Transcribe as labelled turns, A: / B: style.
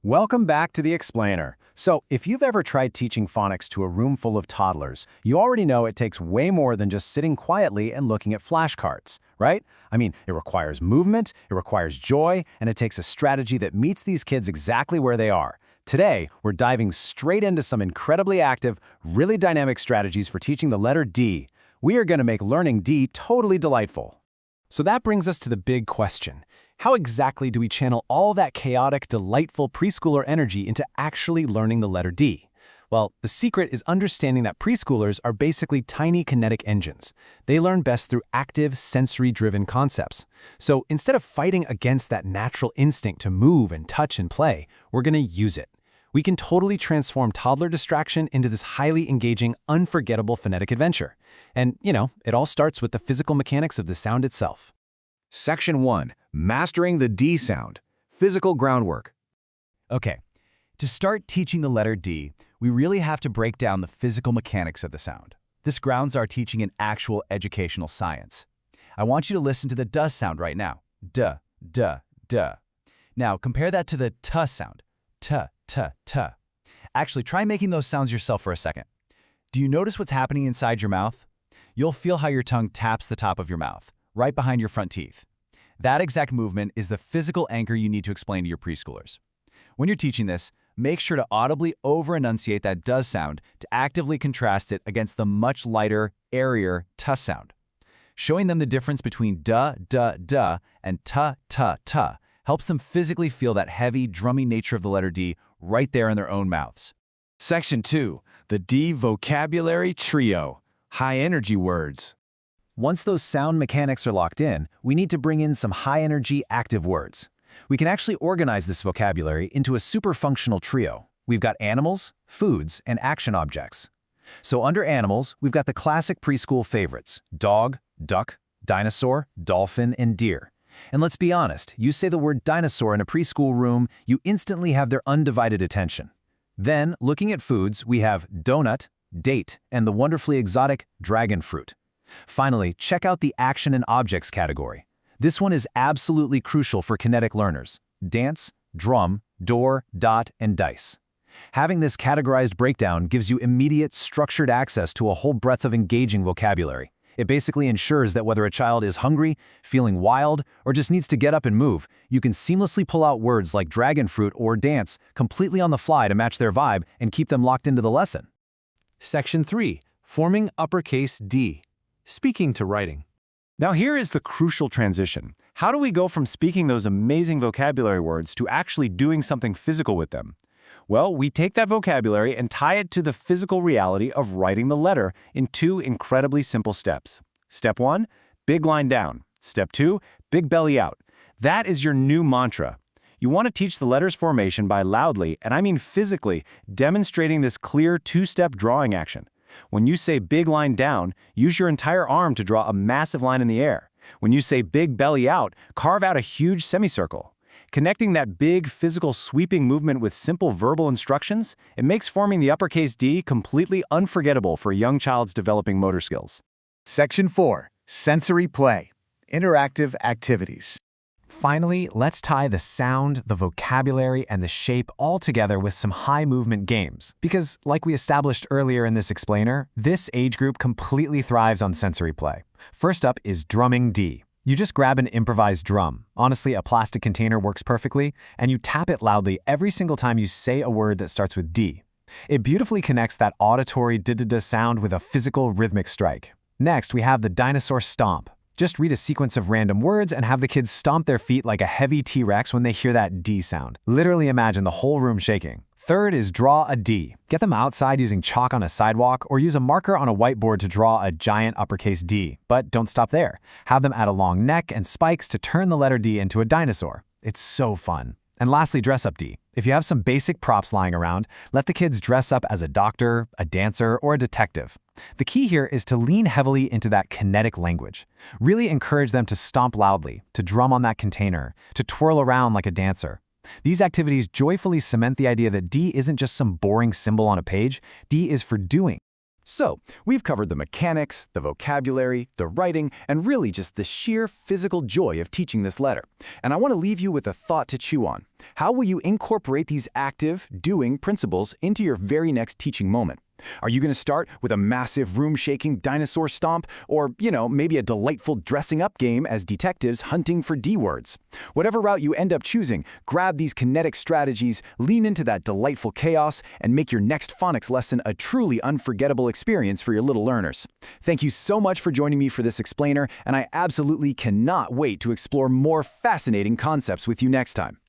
A: Welcome back to the Explainer. So, if you've ever tried teaching phonics to a room full of toddlers, you already know it takes way more than just sitting quietly and looking at flashcards, right? I mean, it requires movement, it requires joy, and it takes a strategy that meets these kids exactly where they are. Today, we're diving straight into some incredibly active, really dynamic strategies for teaching the letter D. We are going to make learning D totally delightful. So that brings us to the big question. How exactly do we channel all that chaotic, delightful preschooler energy into actually learning the letter D? Well, the secret is understanding that preschoolers are basically tiny kinetic engines. They learn best through active, sensory-driven concepts. So instead of fighting against that natural instinct to move and touch and play, we're going to use it. We can totally transform toddler distraction into this highly engaging, unforgettable phonetic adventure. And, it all starts with the physical mechanics of the sound itself.
B: Section 1. Mastering the D sound. Physical groundwork.
C: Okay, to start teaching the letter D, we really have to break down the physical mechanics of the sound. This grounds our teaching in actual educational science. I want you to listen to the duh sound right now. Duh, duh, duh. Now, compare that to the tuh sound. Tuh, tuh, tuh. Actually, try making those sounds yourself for a second. Do you notice what's happening inside your mouth? You'll feel how your tongue taps the top of your mouth, right behind your front teeth. That exact movement is the physical anchor you need to explain to your preschoolers. When you're teaching this, make sure to audibly over-enunciate that does sound to actively contrast it against the much lighter, airier tuh sound. Showing them the difference between duh, duh, duh and tuh, tuh, tuh helps them physically feel that heavy, drummy nature of the letter D right there in their own mouths.
B: Section 2. The D vocabulary trio. High-energy words.
A: Once those sound mechanics are locked in, we need to bring in some high-energy, active words. We can actually organize this vocabulary into a super functional trio. We've got animals, foods, and action objects. So under animals, we've got the classic preschool favorites: dog, duck, dinosaur, dolphin, and deer. And let's be honest, you say the word dinosaur in a preschool room, you instantly have their undivided attention. Then, looking at foods, we have donut, date, and the wonderfully exotic dragon fruit. Finally, check out the action and objects category. This one is absolutely crucial for kinetic learners: dance, drum, door, dot, and dice. Having this categorized breakdown gives you immediate, structured access to a whole breadth of engaging vocabulary. It basically ensures that whether a child is hungry, feeling wild, or just needs to get up and move, you can seamlessly pull out words like dragon fruit or dance completely on the fly to match their vibe and keep them locked into the lesson.
D: Section 3. Forming uppercase D. Speaking to writing. Now here is the crucial transition. How do we go from speaking those amazing vocabulary words to actually doing something physical with them? Well, we take that vocabulary and tie it to the physical reality of writing the letter in two incredibly simple steps. Step 1, big line down. Step 2, big belly out. That is your new mantra. You want to teach the letter's formation by loudly, and I mean physically, demonstrating this clear two-step drawing action. When you say big line down, use your entire arm to draw a massive line in the air. When you say big belly out, carve out a huge semicircle. Connecting that big, physical, sweeping movement with simple verbal instructions, it makes forming the uppercase D completely unforgettable for a young child's developing motor skills.
B: Section 4. Sensory play. Interactive activities.
C: Finally, let's tie the sound, the vocabulary, and the shape all together with some high-movement games. Because, like we established earlier in this explainer, this age group completely thrives on sensory play. First up is drumming D. You just grab an improvised drum. Honestly, a plastic container works perfectly, and you tap it loudly every single time you say a word that starts with D. It beautifully connects that auditory da-da-da sound with a physical rhythmic strike. Next, we have the dinosaur stomp. Just read a sequence of random words and have the kids stomp their feet like a heavy T-Rex when they hear that D sound. Literally imagine the whole room shaking. Third is draw a D. Get them outside using chalk on a sidewalk or use a marker on a whiteboard to draw a giant uppercase D. But don't stop there. Have them add a long neck and spikes to turn the letter D into a dinosaur. It's so fun. And lastly, dress up D. If you have some basic props lying around, let the kids dress up as a doctor, a dancer, or a detective. The key here is to lean heavily into that kinetic language. Really encourage them to stomp loudly, to drum on that container, to twirl around like a dancer. These activities joyfully cement the idea that D isn't just some boring symbol on a page. D is for doing.
B: So, we've covered the mechanics, the vocabulary, the writing, and really just the sheer physical joy of teaching this letter. And I want to leave you with a thought to chew on.
A: How will you incorporate these active, doing principles into your very next teaching moment? Are you going to start with a massive room-shaking dinosaur stomp, or, maybe a delightful dressing-up game as detectives hunting for D words? Whatever route you end up choosing, grab these kinetic strategies, lean into that delightful chaos, and make your next phonics lesson a truly unforgettable experience for your little learners. Thank you so much for joining me for this explainer, and I absolutely cannot wait to explore more fascinating concepts with you next time.